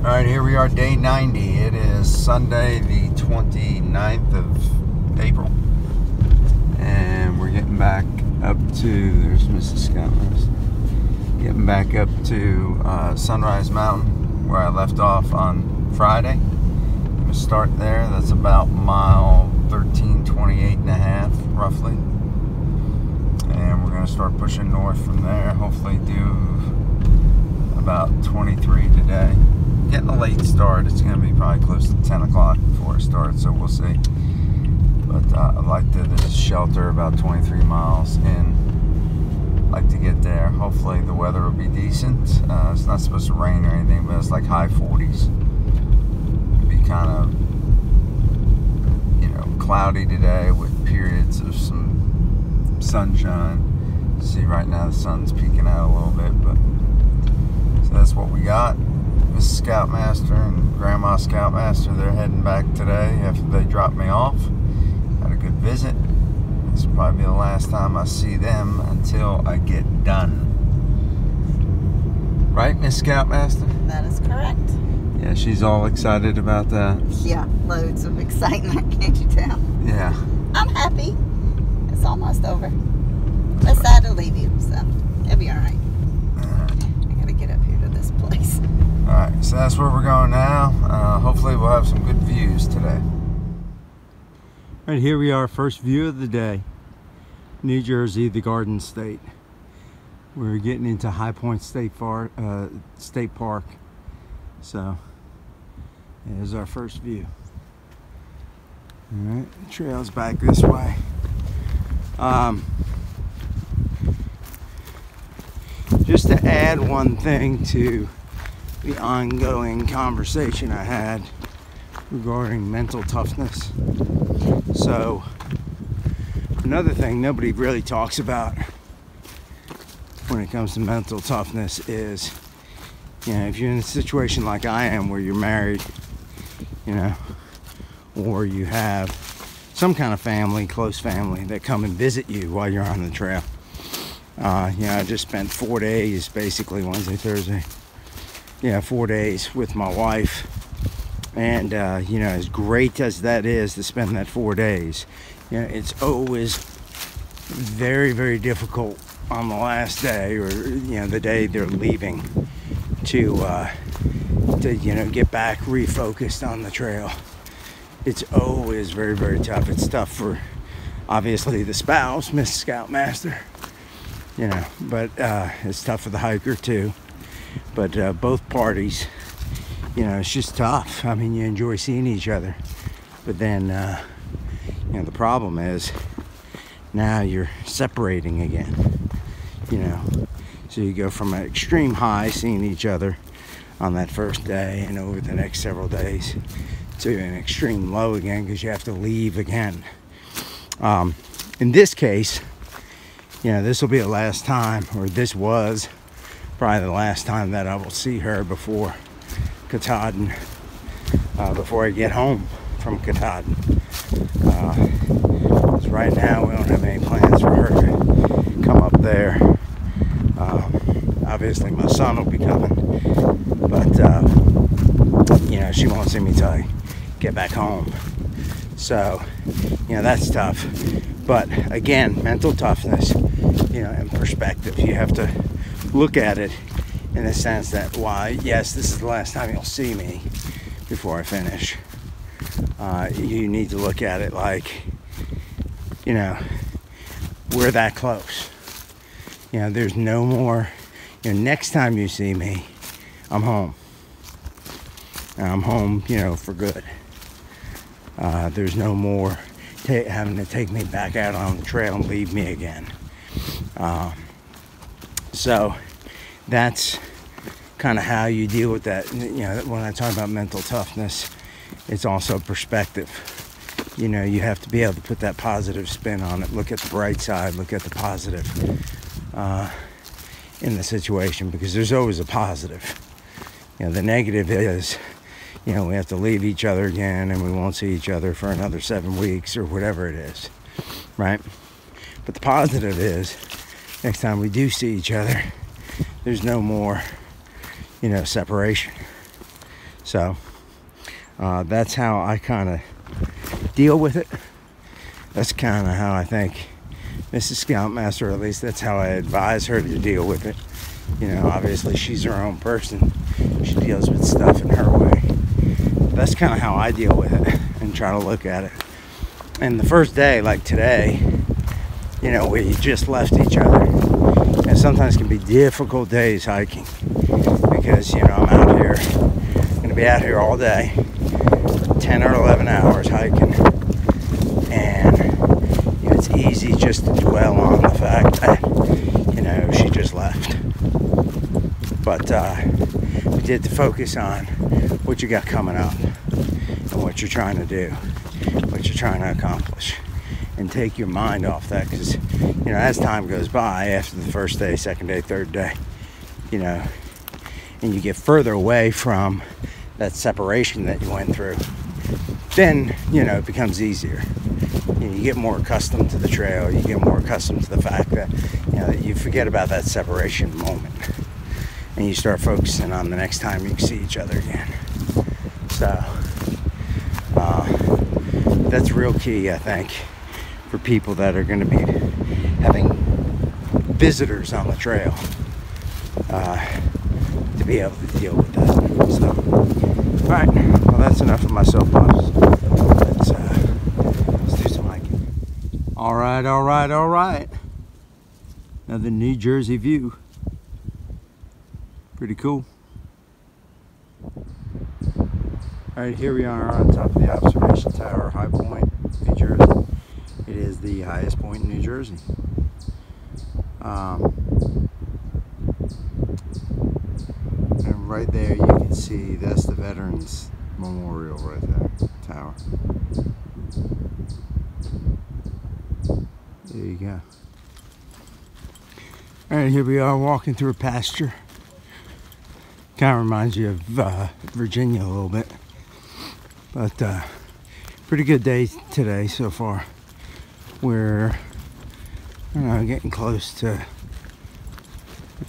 Alright, here we are, day 90. It is Sunday, the 29th of April. And we're getting back up to, there's Mrs. Scott's, getting back up to Sunrise Mountain, where I left off on Friday. I'm going to start there. That's about mile 1328 and a half, roughly. And we're going to start pushing north from there. Hopefully do about 23 today. Getting a late start. It's going to be probably close to 10 o'clock before it starts, so we'll see. But I'd like to, there's a shelter about 23 miles in. I'd like to get there. Hopefully the weather will be decent. It's not supposed to rain or anything, but it's like high 40s. It'll be kind of, you know, cloudy today with periods of some sunshine. See, right now the sun's peeking out a little bit, but so that's what we got. Mrs. Scoutmaster and Grandma Scoutmaster, they're heading back today after they dropped me off. Had a good visit. This will probably be the last time I see them until I get done. Right, Miss Scoutmaster? That is correct. Yeah, she's all excited about that. Yeah, loads of excitement, can't you tell? Yeah. I'm happy. It's almost over. It's sad to leave you, so it'll be alright. I gotta get up here to this place. Alright, so that's where we're going now. Hopefully we'll have some good views today. Right, here we are, first view of the day. New Jersey, the Garden State. We're getting into High Point State Park. So, there's our first view. Alright, the trail's back this way. Just to add one thing to the ongoing conversation I had regarding mental toughness. So, another thing nobody really talks about when it comes to mental toughness is, you know, if you're in a situation like I am where you're married, you know, or you have some kind of family, close family, that come and visit you while you're on the trail. You know, I just spent 4 days, basically Wednesday, Thursday, 4 days with my wife. And, you know, as great as that is to spend that 4 days, you know, it's always very, very difficult on the last day, or, you know, the day they're leaving, to you know, get back refocused on the trail. It's always very, very tough. It's tough for, obviously, the spouse, Miss Scoutmaster, you know, but it's tough for the hiker too. But both parties, you know, it's just tough. I mean, you enjoy seeing each other, but then, you know, the problem is now you're separating again, you know. So you go from an extreme high, seeing each other on that first day, and over the next several days to an extreme low again, because you have to leave again. In this case, you know, this will be the last time, or this was probably the last time that I will see her before Katahdin, before I get home from Katahdin. Because right now we don't have any plans for her to come up there. Obviously my son will be coming, but you know, she won't see me till I get back home. So, you know, that's tough. But again, mental toughness, you know, and perspective. You have to look at it in the sense that, why, yes, this is the last time you'll see me before I finish. You need to look at it like, you know, we're that close. You know, there's no more, you know, next time you see me, I'm home. And I'm home, you know, for good. There's no more having to take me back out on the trail and leave me again. So that's kind of how you deal with that. You know, when I talk about mental toughness, it's also perspective. You know, you have to be able to put that positive spin on it. Look at the bright side, look at the positive in the situation, because there's always a positive. You know, the negative is, you know, we have to leave each other again, and we won't see each other for another 7 weeks or whatever it is, right? But the positive is, next time we do see each other, there's no more, you know, separation. So that's how I kind of deal with it. That's kind of how I think Mrs. Scoutmaster, or at least that's how I advise her to deal with it. You know, obviously she's her own person. She deals with stuff in her way. That's kind of how I deal with it and try to look at it. And the first day, like today, you know, we just left each other. And sometimes it can be difficult days hiking because, you know, I'm out here, going to be out here all day, 10 or 11 hours hiking. And you know, it's easy just to dwell on the fact that, you know, she just left. But we did to focus on what you got coming up and what you're trying to do, what you're trying to accomplish, and take your mind off that, because, you know, as time goes by, after the first day, second day, third day, you know, and you get further away from that separation that you went through, then, you know, it becomes easier. You know, you get more accustomed to the trail. You get more accustomed to the fact that, you know, that you forget about that separation moment, and you start focusing on the next time you can see each other again. So that's real key, I think, for people that are going to be having visitors on the trail, to be able to deal with that. So, all right, well, that's enough of my soapbox. Let's do some hiking. All right. Another New Jersey view. Pretty cool. All right, here we are on top of the observation tower, High Point, New Jersey. It is the highest point in New Jersey. And right there you can see that's the Veterans Memorial right there, tower. There you go. All right, here we are walking through a pasture. Kind of reminds you of Virginia a little bit. But pretty good day today so far. We're, I don't know, getting close to,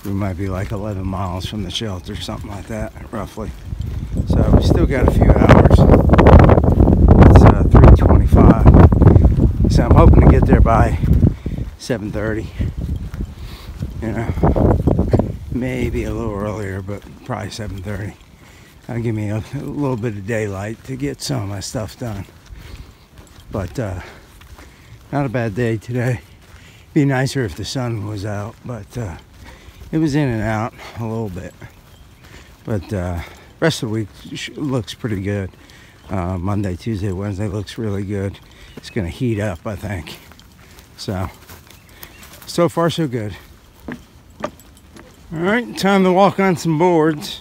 we might be like 11 miles from the shelter, something like that, roughly. So we still got a few hours. It's 3:25. So I'm hoping to get there by 7:30. You know, maybe a little earlier, but probably 7:30. That'll give me a little bit of daylight to get some of my stuff done. But not a bad day today. Be nicer if the sun was out, but it was in and out a little bit. But rest of the week looks pretty good. Monday, Tuesday, Wednesday looks really good. It's gonna heat up, I think. So far so good. All right, time to walk on some boards.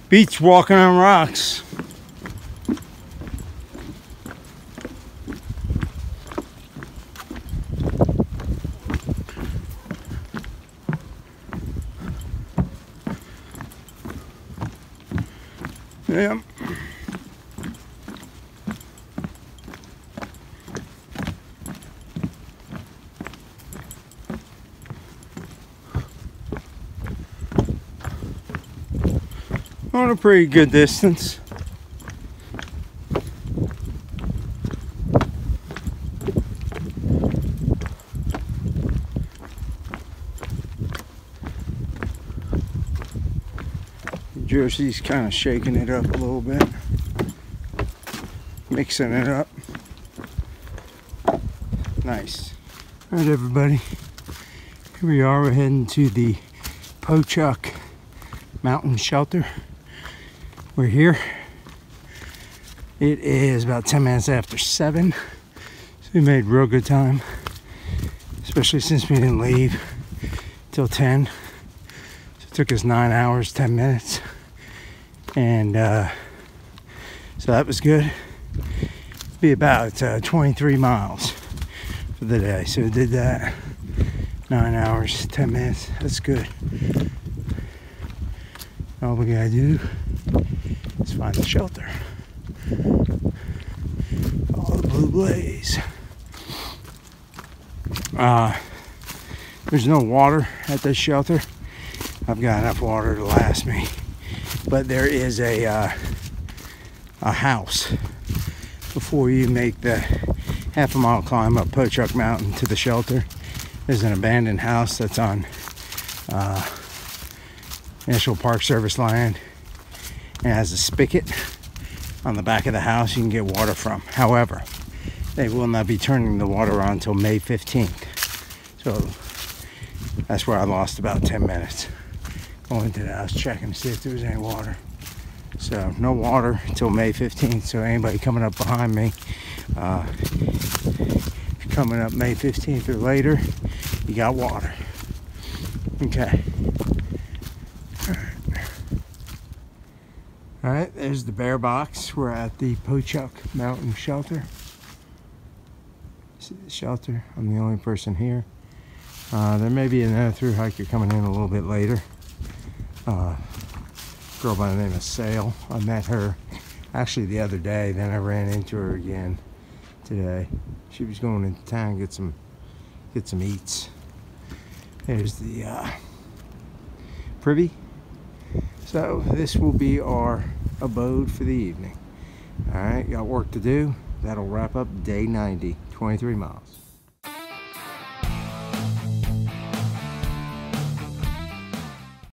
Beach walking on rocks. Yeah. On a pretty good distance. Jersey's kind of shaking it up a little bit, mixing it up. Nice. All right, everybody. Here we are. We're heading to the Peck Mountain Shelter. We're here. It is about 10 minutes after 7. So we made real good time, especially since we didn't leave till 10. So it took us 9 hours, 10 minutes. And so that was good. Be about 23 miles for the day. So we did that. 9 hours, 10 minutes. That's good. All we gotta do is find the shelter. Follow the blue blue blaze. There's no water at this shelter. I've got enough water to last me, but there is a house before you make the half-a-mile climb up Pochuck Mountain to the shelter. There's an abandoned house that's on National Park Service land, and has a spigot on the back of the house you can get water from. However, they will not be turning the water on until May 15th. So that's where I lost about 10 minutes. Going to the house checking to see if there was any water. So no water until May 15th. So anybody coming up behind me, if you're coming up May 15th or later, you got water. Okay. Alright, there's the bear box. We're at the Pochuck Mountain Shelter. See the shelter? I'm the only person here. There may be another through hiker coming in a little bit later. Girl by the name of Sale. I met her actually the other day, then I ran into her again today. She was going into town get some eats. There's the privy. So this will be our abode for the evening. Alright, got work to do. That'll wrap up day 90, 23 miles.